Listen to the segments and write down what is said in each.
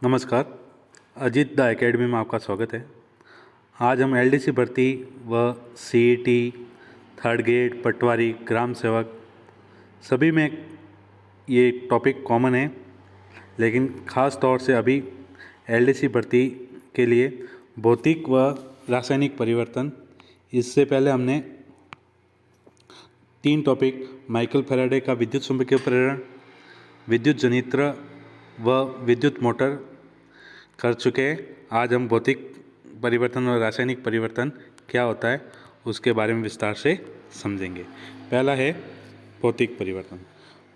नमस्कार। Ajit the academy में आपका स्वागत है। आज हम एलडीसी भर्ती व सीईटी, थर्ड ग्रेड, पटवारी, ग्राम सेवक सभी में ये टॉपिक कॉमन है, लेकिन ख़ास तौर से अभी एलडीसी भर्ती के लिए भौतिक व रासायनिक परिवर्तन, इससे पहले हमने 3 टॉपिक माइकल फैराडे का विद्युत चुंबकीय प्रेरण, विद्युत जनित्र व विद्युत मोटर कर चुके हैं। आज हम भौतिक परिवर्तन और रासायनिक परिवर्तन क्या होता है उसके बारे में विस्तार से समझेंगे। पहला है भौतिक परिवर्तन।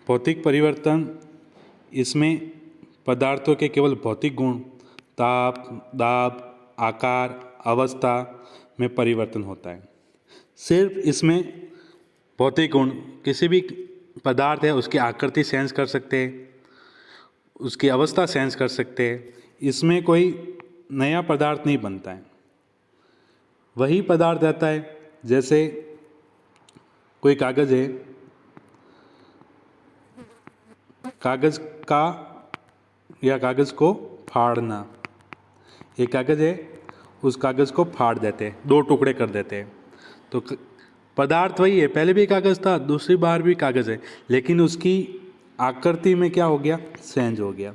भौतिक परिवर्तन, इसमें पदार्थों के केवल भौतिक गुण, ताप, दाब, आकार, अवस्था में परिवर्तन होता है। सिर्फ इसमें भौतिक गुण, किसी भी पदार्थ है उसकी आकृति सेंस कर सकते हैं, उसकी अवस्था सेंस कर सकते हैं। इसमें कोई नया पदार्थ नहीं बनता है, वही पदार्थ रहता है। जैसे कोई कागज़ है, कागज़ का या कागज़ को फाड़ना, एक कागज़ है उस कागज़ को फाड़ देते हैं, 2 टुकड़े कर देते हैं, तो पदार्थ वही है। पहले भी कागज़ था, दूसरी बार भी कागज़ है, लेकिन उसकी आकृति में क्या हो गया, चेंज हो गया।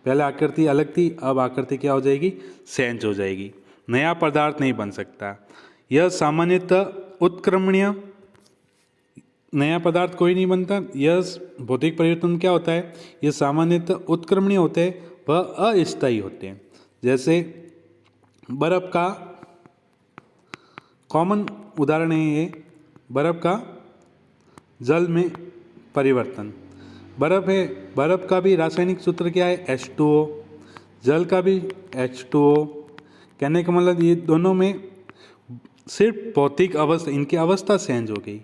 पहले आकृति अलग थी, अब आकृति क्या हो जाएगी, चेंज हो जाएगी। नया पदार्थ नहीं बन सकता। यह सामान्यतः उत्क्रमणीय, नया पदार्थ कोई नहीं बनता। यह भौतिक परिवर्तन क्या होता है, यह सामान्यतः उत्क्रमणीय होते हैं, वह अस्थायी होते हैं। जैसे बर्फ का कॉमन उदाहरण है ये, बर्फ का जल में परिवर्तन। बर्फ है, बर्फ का भी रासायनिक सूत्र क्या है, H2O, जल का भी H2O। कहने का मतलब ये दोनों में सिर्फ भौतिक अवस्था, इनकी अवस्था चेंज हो गई।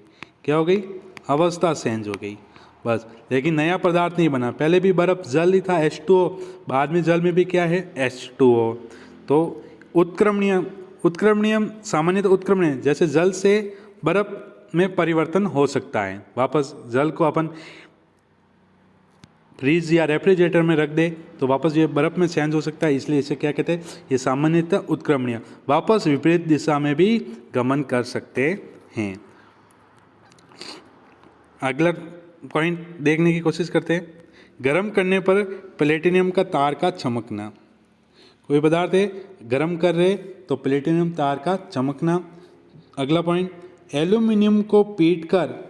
क्या हो गई, अवस्था चेंज हो गई बस, लेकिन नया पदार्थ नहीं बना। पहले भी बर्फ जल ही था, H2O, बाद में जल में भी क्या है, H2O। तो उत्क्रमणीय, उत्क्रमणीय सामान्यतः उत्क्रमणीय, जैसे जल से बर्फ में परिवर्तन हो सकता है। वापस जल को अपन फ्रीज या रेफ्रिजरेटर में रख दे तो वापस ये बर्फ में चेंज हो सकता है, इसलिए इसे क्या कहते हैं, ये सामान्यतः उत्क्रमणीय। वापस विपरीत दिशा में भी गमन कर सकते हैं। अगला पॉइंट देखने की कोशिश करते हैं। गर्म करने पर प्लेटिनियम का तार का चमकना। कोई पदार्थ है, गर्म कर रहे तो प्लेटिनियम तार का चमकना। अगला पॉइंट, एल्यूमिनियम को पीटकर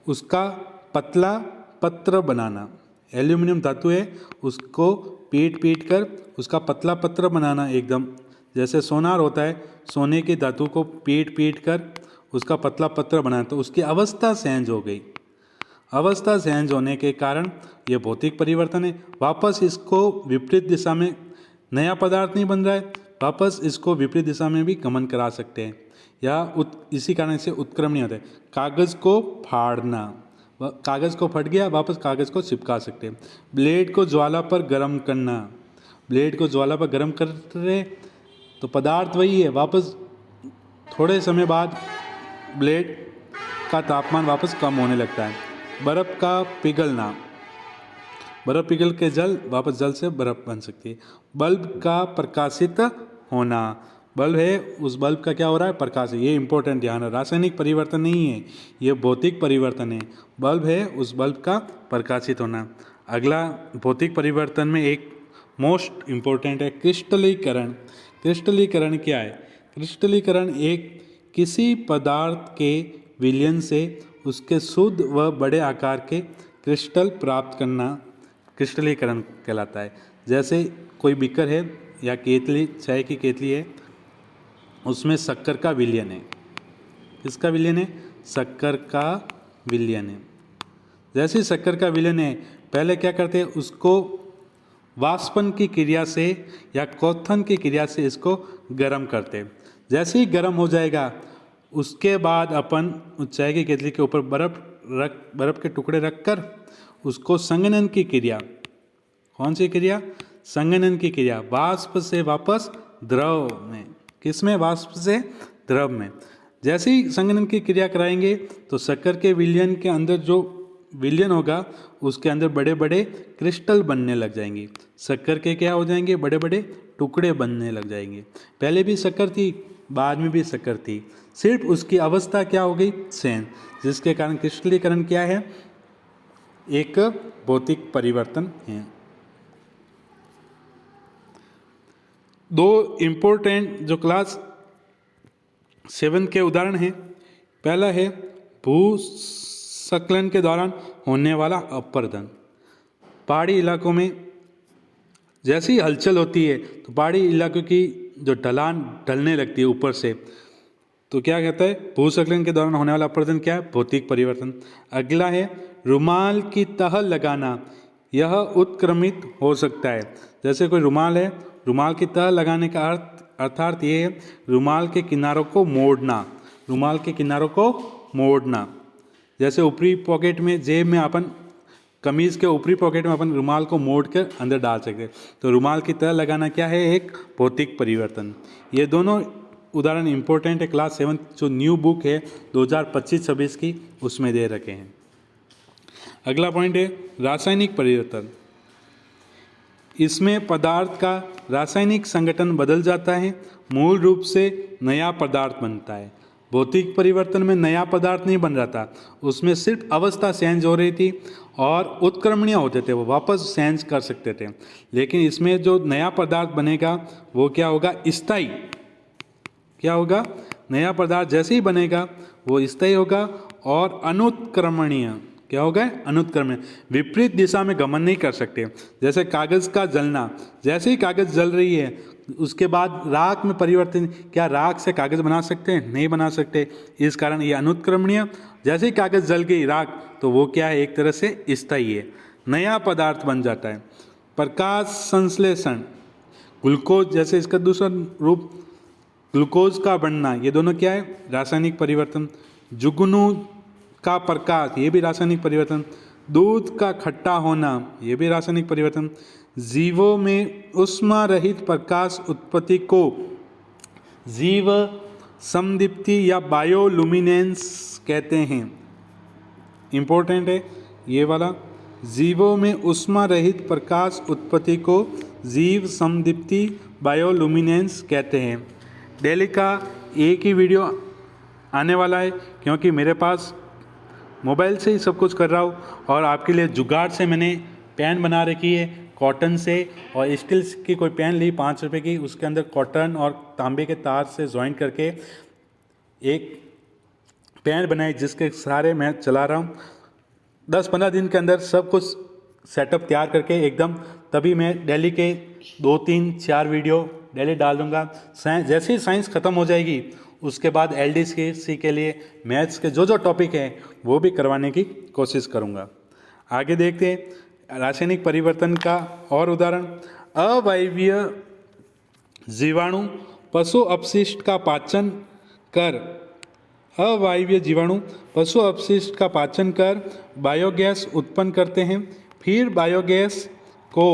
उसका पतला पत्र बनाना। एल्यूमिनियम धातु है, उसको पीट कर उसका पतला पत्र बनाना। एकदम जैसे सोनार होता है, सोने की धातु को पीट कर उसका पतला पत्र बनाना, तो उसकी अवस्था चेंज हो गई। अवस्था चेंज होने के कारण ये भौतिक परिवर्तन है। वापस इसको विपरीत दिशा में, नया पदार्थ नहीं बन रहा है, वापस इसको विपरीत दिशा में भी गमन करा सकते हैं, या इसी कारण से उत्क्रमणीय होता है। कागज़ को फाड़ना, कागज़ को फट गया, वापस कागज़ को चिपका सकते हैं। ब्लेड को ज्वाला पर गर्म करना, ब्लेड को ज्वाला पर गर्म कर रहे तो पदार्थ वही है, वापस थोड़े समय बाद ब्लेड का तापमान वापस कम होने लगता है। बर्फ़ का पिघलना, बर्फ़ पिघल के जल, वापस जल से बर्फ़ बन सकती है। बल्ब का प्रकाशित होना, बल्ब है उस बल्ब का क्या हो रहा है, प्रकाश। ये इंपॉर्टेंट ध्यान है, रासायनिक परिवर्तन नहीं है, ये भौतिक परिवर्तन है। बल्ब है उस बल्ब का प्रकाशित होना। अगला भौतिक परिवर्तन में एक मोस्ट इम्पोर्टेंट है क्रिस्टलीकरण। क्रिस्टलीकरण क्या है, क्रिस्टलीकरण एक किसी पदार्थ के विलयन से उसके शुद्ध व बड़े आकार के क्रिस्टल प्राप्त करना क्रिस्टलीकरण कहलाता है। जैसे कोई बीकर है या केतली, चाय की केतली है, उसमें शक्कर का विलयन है। किसका विलयन है, शक्कर का विलयन है। जैसे शक्कर का विलयन है, पहले क्या करते हैं, उसको वाष्पन की क्रिया से या क्वथन की क्रिया से इसको गर्म करते हैं। जैसे ही गर्म हो जाएगा, उसके बाद अपन उस चाय की केतली के ऊपर बर्फ़ के टुकड़े रखकर उसको संघनन की क्रिया, कौन सी क्रिया, संघनन की क्रिया, वाष्प से वापस द्रव में, किसमें, वाष्प से द्रव में। जैसे ही संघनन की क्रिया कराएंगे तो शक्कर के विलयन के अंदर जो विलयन होगा उसके अंदर बड़े बड़े क्रिस्टल बनने लग जाएंगे। शक्कर के क्या हो जाएंगे, बड़े बड़े टुकड़े बनने लग जाएंगे। पहले भी शक्कर थी, बाद में भी शक्कर थी, सिर्फ उसकी अवस्था क्या हो गई, सेंस, जिसके कारण क्रिस्टलीकरण क्या है, एक भौतिक परिवर्तन है। दो इंपॉर्टेंट जो क्लास 7 के उदाहरण हैं, पहला है भूस्खलन के दौरान होने वाला अपरदन। पहाड़ी इलाकों में जैसी हलचल होती है तो पहाड़ी इलाकों की जो ढलान ढलने लगती है ऊपर से, तो क्या कहता है, भूस्खलन के दौरान होने वाला अपरदन क्या है, भौतिक परिवर्तन। अगला है रुमाल की तह लगाना, यह उत्क्रमित हो सकता है। जैसे कोई रुमाल है, रुमाल की तह लगाने का अर्थात ये है रुमाल के किनारों को मोड़ना, रुमाल के किनारों को मोड़ना। जैसे ऊपरी पॉकेट में, जेब में अपन कमीज के ऊपरी पॉकेट में अपन रुमाल को मोड़ कर अंदर डाल सकते हैं, तो रुमाल की तह लगाना क्या है, एक भौतिक परिवर्तन। ये दोनों उदाहरण इंपॉर्टेंट है, क्लास 7 जो न्यू बुक है 2025-26 की, उसमें दे रखे हैं। अगला पॉइंट है रासायनिक परिवर्तन। इसमें पदार्थ का रासायनिक संगठन बदल जाता है, मूल रूप से नया पदार्थ बनता है। भौतिक परिवर्तन में नया पदार्थ नहीं बन रहा था, उसमें सिर्फ अवस्था चेंज हो रही थी और उत्क्रमणीय होते थे, वो वापस चेंज कर सकते थे। लेकिन इसमें जो नया पदार्थ बनेगा वो क्या होगा, स्थायी। क्या होगा, नया पदार्थ जैसे ही बनेगा वो स्थायी होगा और अनुत्क्रमणीय। क्या होगा, अनुत्क्रमणीय, विपरीत दिशा में गमन नहीं कर सकते। जैसे कागज का जलना, जैसे ही कागज जल रही है उसके बाद राख में परिवर्तन, क्या राख से कागज बना सकते हैं, नहीं बना सकते, इस कारण ये अनुत्क्रमणीय। जैसे ही कागज जल गई राख तो वो क्या है, एक तरह से स्थायी है, नया पदार्थ बन जाता है। प्रकाश संश्लेषण, ग्लूकोज जैसे इसका दूसरा रूप ग्लूकोज का बनना, ये दोनों क्या है, रासायनिक परिवर्तन। जुगनू का प्रकाश, ये भी रासायनिक परिवर्तन। दूध का खट्टा होना, ये भी रासायनिक परिवर्तन। जीवों में ऊष्मा रहित प्रकाश उत्पत्ति को जीव समदीप्ति या बायोलुमिनेंस कहते हैं। इंपॉर्टेंट है ये वाला, जीवों में ऊष्मा रहित प्रकाश उत्पत्ति को जीव समदीप्ति बायोलुमिनेंस कहते हैं। डेली का एक ही वीडियो आने वाला है, क्योंकि मेरे पास मोबाइल से ही सब कुछ कर रहा हूँ, और आपके लिए जुगाड़ से मैंने पेन बना रखी है कॉटन से, और स्टील की कोई पेन ली 5 रुपये की, उसके अंदर कॉटन और तांबे के तार से ज्वाइन करके एक पेन बनाई, जिसके सहारे मैं चला रहा हूँ। 10-15 दिन के अंदर सब कुछ सेटअप तैयार करके एकदम, तभी मैं डेली के 2-3-4 वीडियो डेली डाल दूँगा। जैसे ही साइंस ख़त्म हो जाएगी उसके बाद LDC के लिए मैथ्स के जो जो टॉपिक हैं वो भी करवाने की कोशिश करूँगा। आगे देखते हैं रासायनिक परिवर्तन का और उदाहरण। अवायवीय जीवाणु पशु अपशिष्ट का पाचन कर अवायवीय जीवाणु पशु अपशिष्ट का पाचन कर बायोगैस उत्पन्न करते हैं, फिर बायोगैस को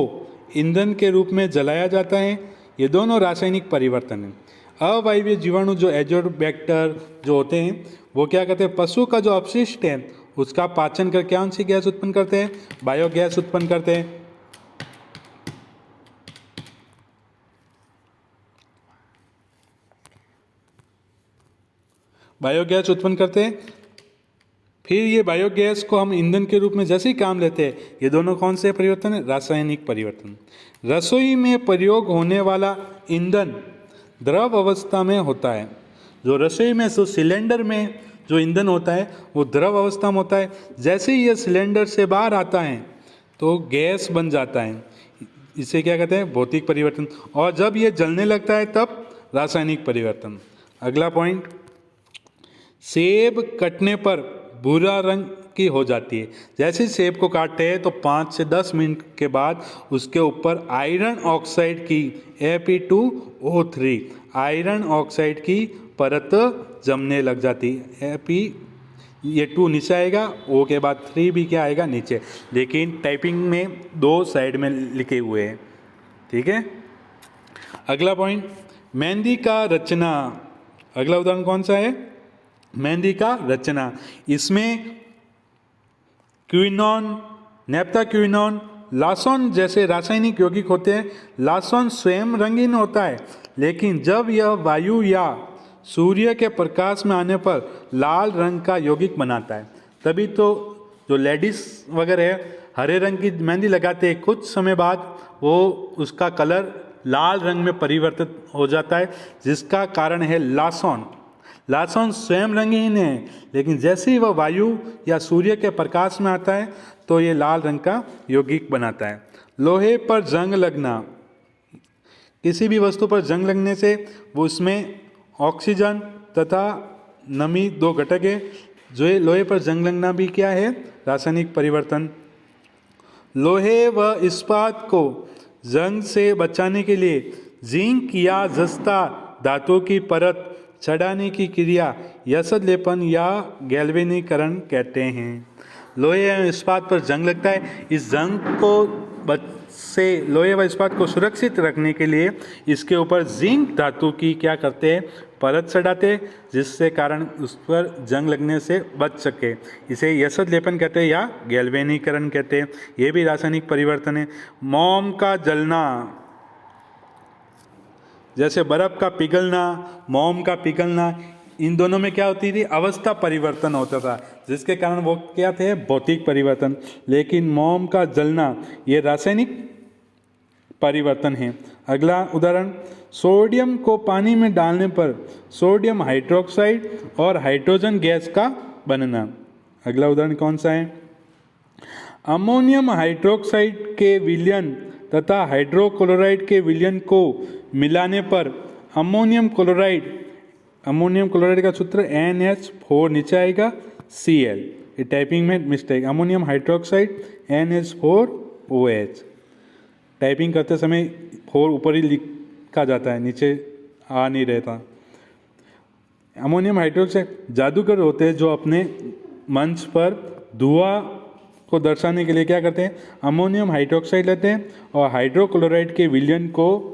ईंधन के रूप में जलाया जाता है। ये दोनों रासायनिक परिवर्तन हैं। अवायवीय जीवाणु जो एजोबैक्टर जो होते हैं वो क्या करते हैं, पशु का जो अपशिष्ट है उसका पाचन कर कौन सी गैस उत्पन्न करते हैं, बायोगैस उत्पन्न करते हैं। बायोगैस उत्पन्न करते हैं, फिर ये बायोगैस को हम ईंधन के रूप में जैसे ही काम लेते हैं। ये दोनों कौन से परिवर्तन है, रासायनिक परिवर्तन। रसोई में प्रयोग होने वाला ईंधन द्रव अवस्था में होता है। जो रसोई में सिलेंडर में जो ईंधन होता है वो द्रव अवस्था में होता है। जैसे ही ये सिलेंडर से बाहर आता है तो गैस बन जाता है, इसे क्या कहते हैं, भौतिक परिवर्तन। और जब ये जलने लगता है तब रासायनिक परिवर्तन। अगला पॉइंट, सेब कटने पर भूरा रंग की हो जाती है। जैसे ही सेब को काटते हैं तो 5 से 10 मिनट के बाद उसके ऊपर आयरन ऑक्साइड की Fe2O3 आयरन ऑक्साइड की परत जमने लग जाती है। ये 2 नीचे आएगा, O के बाद 3 भी क्या आएगा, नीचे, लेकिन टाइपिंग में 2 साइड में लिखे हुए हैं। ठीक है। अगला पॉइंट, मेहंदी का रचना। अगला उदाहरण कौन सा है, मेहंदी का रचना। इसमें क्विनोन, नेप्थाक्विनोन, लासोन जैसे रासायनिक यौगिक होते हैं। लासोन स्वयं रंगीन होता है, लेकिन जब यह वायु या सूर्य के प्रकाश में आने पर लाल रंग का यौगिक बनाता है। तभी तो जो लेडीज वगैरह है हरे रंग की मेहंदी लगाते हैं, कुछ समय बाद वो उसका कलर लाल रंग में परिवर्तित हो जाता है, जिसका कारण है लासोन। लासोन स्वयं रंगीन है, लेकिन जैसे ही वह वायु या सूर्य के प्रकाश में आता है तो ये लाल रंग का यौगिक बनाता है। लोहे पर जंग लगना, किसी भी वस्तु पर जंग लगने से वो उसमें ऑक्सीजन तथा नमी दो घटक है। जो लोहे पर जंग लगना भी क्या है? रासायनिक परिवर्तन। लोहे व इस्पात को जंग से बचाने के लिए जिंक या जस्ता धातु की परत चढ़ाने की क्रिया यसद लेपन या गैल्वेनीकरण कहते हैं। लोहे एवं इस्पात पर जंग लगता है, इस जंग को से लोहे व इस्पात को सुरक्षित रखने के लिए इसके ऊपर जिंक धातु की क्या करते हैं? परत चढ़ाते हैं, जिससे कारण उस पर जंग लगने से बच सके। इसे यसद लेपन कहते हैं या गैल्वेनीकरण कहते हैं। ये भी रासायनिक परिवर्तन है। मोम का जलना, जैसे बर्फ का पिघलना, मोम का पिघलना, इन दोनों में क्या होती थी? अवस्था परिवर्तन होता था, जिसके कारण वो क्या थे? भौतिक परिवर्तन। लेकिन मोम का जलना ये रासायनिक परिवर्तन है। अगला उदाहरण, सोडियम को पानी में डालने पर सोडियम हाइड्रोक्साइड और हाइड्रोजन गैस का बनना। अगला उदाहरण कौन सा है? अमोनियम हाइड्रोक्साइड के विलयन तथा हाइड्रोक्लोराइड के विलयन को मिलाने पर अमोनियम क्लोराइड का सूत्र NH4 नीचे आएगा Cl। ये टाइपिंग में mistake, ammonium hydroxide NH4OH। Typing करते समय 4 ऊपर ही लिखा जाता है, नीचे आ नहीं रहता। अमोनियम हाइड्रोक्साइड जादूगर होते हैं जो अपने मंच पर धुआं को दर्शाने के लिए क्या करते हैं? अमोनियम हाइड्रोक्साइड लेते हैं और हाइड्रोक्लोराइड के विलयन को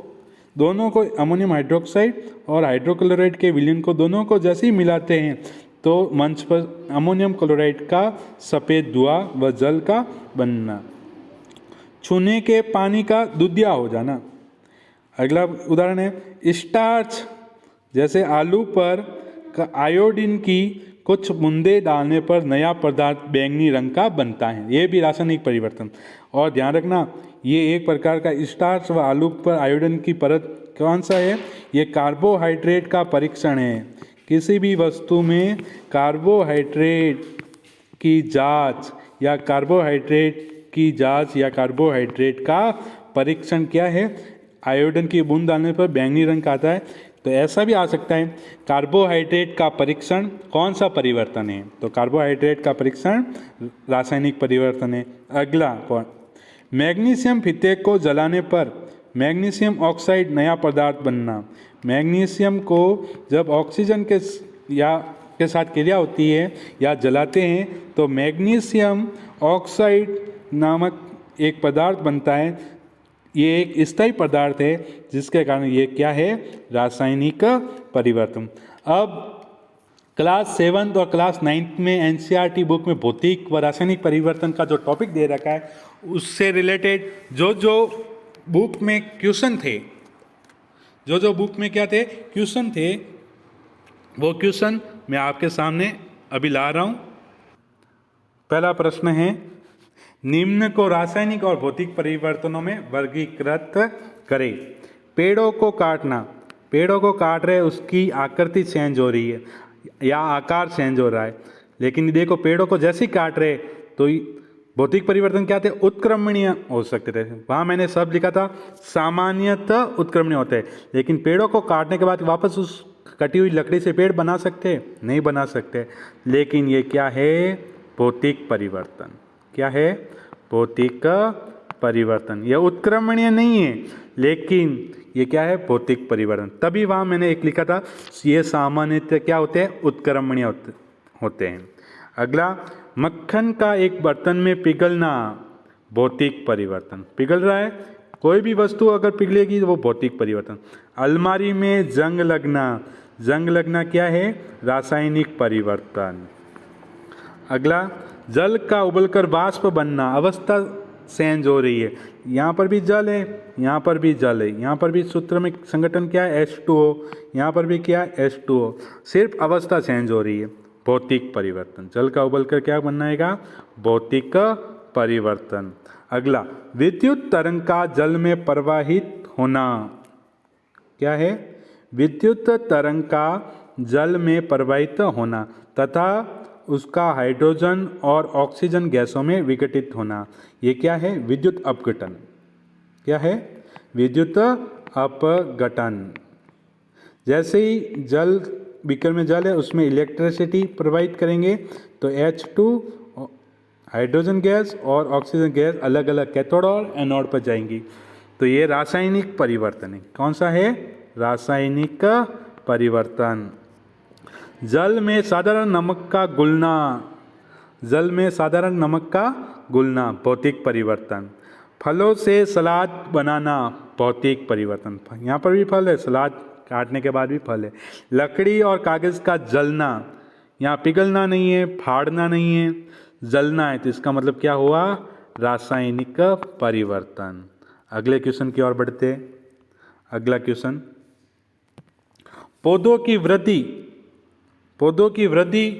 दोनों को, अमोनियम हाइड्रोक्साइड और हाइड्रोक्लोराइड के विलयन को दोनों को जैसे ही मिलाते हैं तो मंच पर अमोनियम क्लोराइड का सफ़ेद धुआं व जल का बनना। छूने के पानी का दूधिया हो जाना। अगला उदाहरण है स्टार्च, जैसे आलू पर आयोडीन की कुछ बूंदे डालने पर नया पदार्थ बैंगनी रंग का बनता है। ये भी रासायनिक परिवर्तन। और ध्यान रखना, ये एक प्रकार का स्टार्च व आलू पर आयोडीन की परत कौन सा है? ये कार्बोहाइड्रेट का परीक्षण है। किसी भी वस्तु में कार्बोहाइड्रेट की जांच या कार्बोहाइड्रेट का परीक्षण क्या है? आयोडीन की बूंद डालने पर बैंगनी रंग का आता है। तो ऐसा भी आ सकता है, कार्बोहाइड्रेट का परीक्षण कौन सा परिवर्तन है? तो कार्बोहाइड्रेट का परीक्षण रासायनिक परिवर्तन है। अगला कौन? मैग्नीशियम फीते को जलाने पर मैग्नीशियम ऑक्साइड नया पदार्थ बनना। मैग्नीशियम को जब ऑक्सीजन के साथ क्रिया होती है या जलाते हैं तो मैग्नीशियम ऑक्साइड नामक एक पदार्थ बनता है। ये एक स्थायी पदार्थ है, जिसके कारण ये क्या है? रासायनिक परिवर्तन। अब क्लास 7 और क्लास 9 में NCERT बुक में भौतिक व रासायनिक परिवर्तन का जो टॉपिक दे रखा है, उससे रिलेटेड जो बुक में क्वेश्चन थे, जो बुक में क्या थे? क्वेश्चन थे, वो क्वेश्चन मैं आपके सामने अभी ला रहा हूँ। पहला प्रश्न है, निम्न को रासायनिक और भौतिक परिवर्तनों में वर्गीकृत करें। पेड़ों को काटना, पेड़ों को काट रहे, उसकी आकृति चेंज हो रही है या आकार चेंज हो रहा है। लेकिन देखो, पेड़ों को जैसे ही काट रहे तो भौतिक परिवर्तन क्या थे? उत्क्रमणीय हो सकते थे। वहाँ मैंने सब लिखा था सामान्यतः उत्क्रमणीय होते हैं, लेकिन पेड़ों को काटने के बाद वापस उस कटी हुई लकड़ी से पेड़ बना सकते? नहीं बना सकते। लेकिन ये क्या है? भौतिक परिवर्तन। क्या है? भौतिक परिवर्तन। यह उत्क्रमणीय नहीं है, लेकिन ये क्या है? भौतिक परिवर्तन। तभी वहाँ मैंने एक लिखा था, ये सामान्यतः क्या होते हैं? उत्क्रमणीय होते हैं। अगला, मक्खन का एक बर्तन में पिघलना, भौतिक परिवर्तन। पिघल रहा है, कोई भी वस्तु अगर पिघलेगी तो वो भौतिक परिवर्तन। अलमारी में जंग लगना, जंग लगना क्या है? रासायनिक परिवर्तन। अगला, जल का उबलकर वाष्प बनना, अवस्था चेंज हो रही है। यहाँ पर भी जल है, यहाँ पर भी जल है, यहाँ पर भी सूत्र में संगठन क्या है H2O, यहाँ पर भी क्या है H2O, सिर्फ अवस्था चेंज हो रही है। भौतिक परिवर्तन, जल का उबलकर क्या बनाएगा, भौतिक परिवर्तन। अगला, विद्युत तरंग का जल में प्रवाहित होना, क्या है, विद्युत तरंग का जल में प्रवाहित होना तथा उसका हाइड्रोजन और ऑक्सीजन गैसों में विघटित होना, ये क्या है, विद्युत अपघटन। क्या है, विद्युत अपघटन। जैसे ही जल, बीकर में जल है उसमें इलेक्ट्रिसिटी प्रवाहित करेंगे तो H2 हाइड्रोजन गैस और ऑक्सीजन गैस अलग अलग कैथोड और एनोड पर जाएंगी। तो ये रासायनिक परिवर्तन है। कौन सा है, रासायनिक परिवर्तन। जल में साधारण नमक का घुलना, जल में साधारण नमक का घुलना, भौतिक परिवर्तन। फलों से सलाद बनाना, भौतिक परिवर्तन। यहाँ पर भी फल है, सलाद काटने के बाद भी फल है। लकड़ी और कागज का जलना, यहाँ पिघलना नहीं है, फाड़ना नहीं है, जलना है, तो इसका मतलब क्या हुआ, रासायनिक परिवर्तन। अगले क्वेश्चन की ओर बढ़ते। अगला क्वेश्चन, पौधों की वृद्धि, पौधों की वृद्धि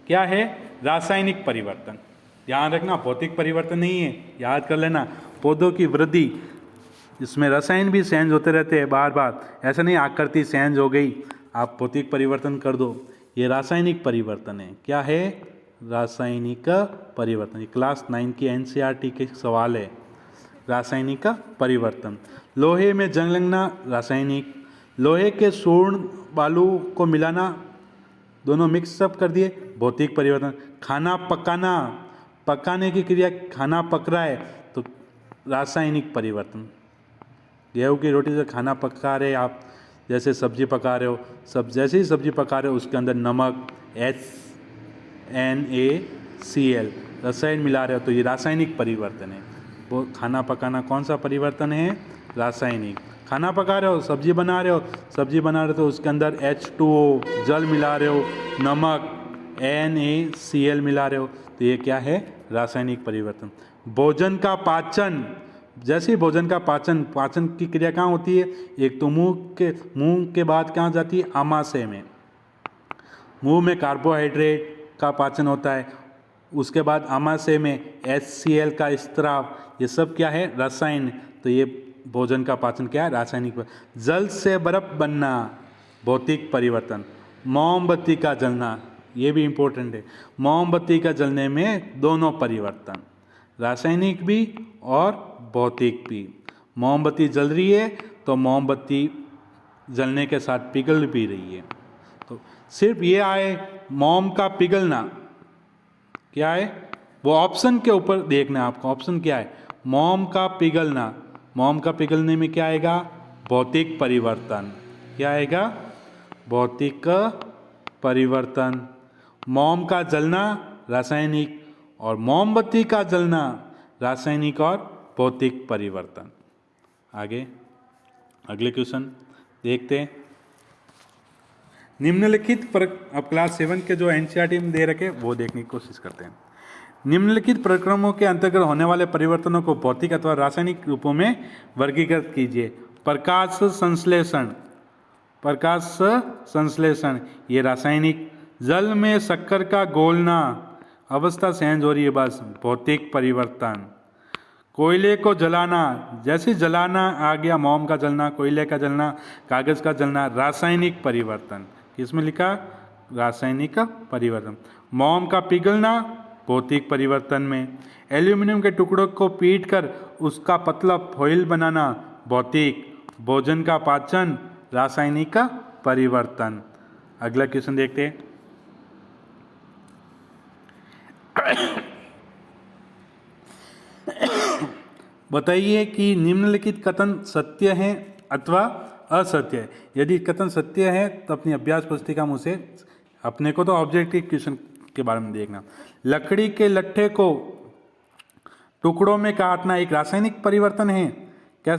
क्या है, रासायनिक परिवर्तन। ध्यान रखना, भौतिक परिवर्तन नहीं है, याद कर लेना। पौधों की वृद्धि, इसमें रसायन भी चेंज होते रहते हैं बार बार, ऐसा नहीं आकृति चेंज हो गई आप भौतिक परिवर्तन कर दो, ये रासायनिक परिवर्तन है। क्या है, रासायनिक परिवर्तन। क्लास 9 की NCERT के सवाल है, रासायनिक परिवर्तन। लोहे में जंग लगना, रासायनिक। लोहे के चूर्ण बालू को मिलाना, दोनों मिक्सअप कर दिए, भौतिक परिवर्तन। खाना पकाना, पकाने की क्रिया, खाना पक रहा है तो रासायनिक परिवर्तन। गेहूँ की रोटी से खाना पका रहे आप, जैसे सब्जी पका रहे हो, सब जैसे ही सब्जी पका रहे हो उसके अंदर नमक NaCl रसायन मिला रहे हो, तो ये रासायनिक परिवर्तन है। वो खाना पकाना कौन सा परिवर्तन है, रासायनिक। खाना पका रहे हो, सब्जी बना रहे हो, सब्जी बना रहे हो तो उसके अंदर H2O जल मिला रहे हो, नमक NaCl मिला रहे हो, तो ये क्या है, रासायनिक परिवर्तन। भोजन का पाचन, जैसे ही भोजन का पाचन, पाचन की क्रिया कहाँ होती है, एक तो मुंह के बाद कहाँ जाती है, आमाशय में। मुंह में कार्बोहाइड्रेट का पाचन होता है, उसके बाद आमाशय में HCl का स्त्राव, ये सब क्या है, रसायन। तो ये भोजन का पाचन क्या है, रासायनिक। जल से बर्फ बनना, भौतिक परिवर्तन। मोमबत्ती का जलना, ये भी इंपॉर्टेंट है। मोमबत्ती का जलने में दोनों परिवर्तन, रासायनिक भी और भौतिक भी। मोमबत्ती जल रही है तो मोमबत्ती जलने के साथ पिघल भी रही है। तो सिर्फ ये आए मोम का पिघलना, क्या है, वो ऑप्शन के ऊपर देखना है आपको। ऑप्शन क्या है, मोम का पिघलना। मोम का पिघलने में क्या आएगा, भौतिक परिवर्तन। क्या आएगा, भौतिक परिवर्तन। मोम का जलना रासायनिक, और मोमबत्ती का जलना रासायनिक और भौतिक परिवर्तन। आगे अगले क्वेश्चन देखते हैं। निम्नलिखित अब क्लास 7 के जो NCERT में दे रखे वो देखने की कोशिश करते हैं। निम्नलिखित प्रक्रमों के अंतर्गत होने वाले परिवर्तनों को भौतिक अथवा रासायनिक रूपों में वर्गीकृत कीजिए। प्रकाश संश्लेषण, प्रकाश संश्लेषण ये रासायनिक। जल में शक्कर का घोलना, अवस्था चेंज हो रही है बस, भौतिक परिवर्तन। कोयले को जलाना, जैसे जलाना आ गया, मोम का जलना, कोयले का जलना, कागज का जलना, रासायनिक परिवर्तन। किसमें लिखा, रासायनिक परिवर्तन। मोम का पिघलना, भौतिक परिवर्तन में। एल्यूमिनियम के टुकड़ों को पीटकर उसका पतला फॉइल बनाना, भौतिक। भोजन का पाचन, रासायनिक परिवर्तन। अगला क्वेश्चन देखते हैं। बताइए कि निम्नलिखित कथन सत्य है अथवा असत्य है। यदि कथन सत्य है तो अपनी अभ्यास पुस्तिका में उसे, अपने को तो ऑब्जेक्टिव क्वेश्चन के बारे में देखना। लकड़ी के लट्ठे को टुकड़ों में काटना एक रासायनिक परिवर्तन है क्या,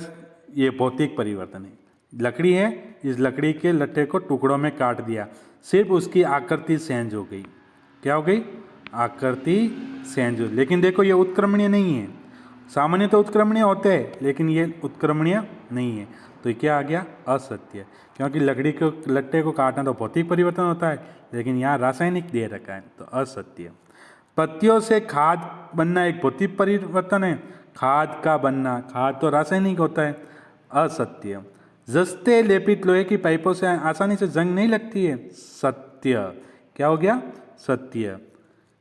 ये भौतिक परिवर्तन है। लकड़ी है, इस लकड़ी के लट्ठे को टुकड़ों में काट दिया, सिर्फ उसकी आकृति चेंज हो गई, क्या हो गई, आकृति संयोजन। लेकिन देखो ये उत्क्रमणीय नहीं है, सामान्य तो उत्क्रमणीय होते हैं लेकिन ये उत्क्रमणीय नहीं है, तो ये क्या आ गया? असत्य। क्योंकि लकड़ी को लट्टे को काटना तो भौतिक परिवर्तन होता है, लेकिन यहाँ रासायनिक दे रखा है, तो असत्य। पत्तियों से खाद बनना एक भौतिक परिवर्तन है, खाद का बनना, खाद तो रासायनिक होता है, असत्य। जस्ते लेपित लोहे की पाइपों से आसानी से जंग नहीं लगती है, सत्य। क्या हो गया? सत्य।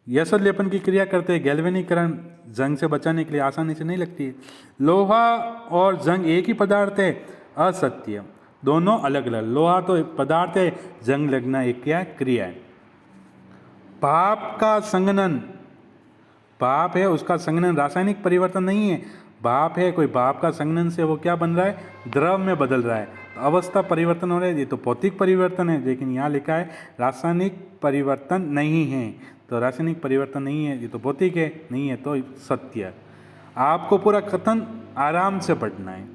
यसद लेपन की क्रिया करते हैं, गैल्वेनीकरण जंग से बचाने के लिए आसानी से नहीं लगती है। लोहा और जंग एक ही पदार्थ है, असत्य। दोनों अलग अलग, लोहा तो पदार्थ है, जंग लगना एक क्या क्रिया है। भाप का संघनन, भाप है उसका संघनन रासायनिक परिवर्तन नहीं है, भाप है, कोई भाप का संघनन से वो क्या बन रहा है? द्रव में बदल रहा है, तो अवस्था परिवर्तन हो रहा है, ये तो भौतिक परिवर्तन है, लेकिन यहाँ लिखा है रासायनिक परिवर्तन नहीं है, तो रासायनिक परिवर्तन नहीं है, ये तो भौतिक है, नहीं है तो सत्य। आपको पूरा कथन आराम से पढ़ना है।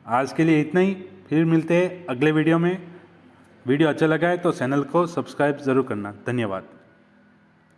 आज के लिए इतना ही, फिर मिलते हैं अगले वीडियो में। वीडियो अच्छा लगा है तो चैनल को सब्सक्राइब ज़रूर करना। धन्यवाद।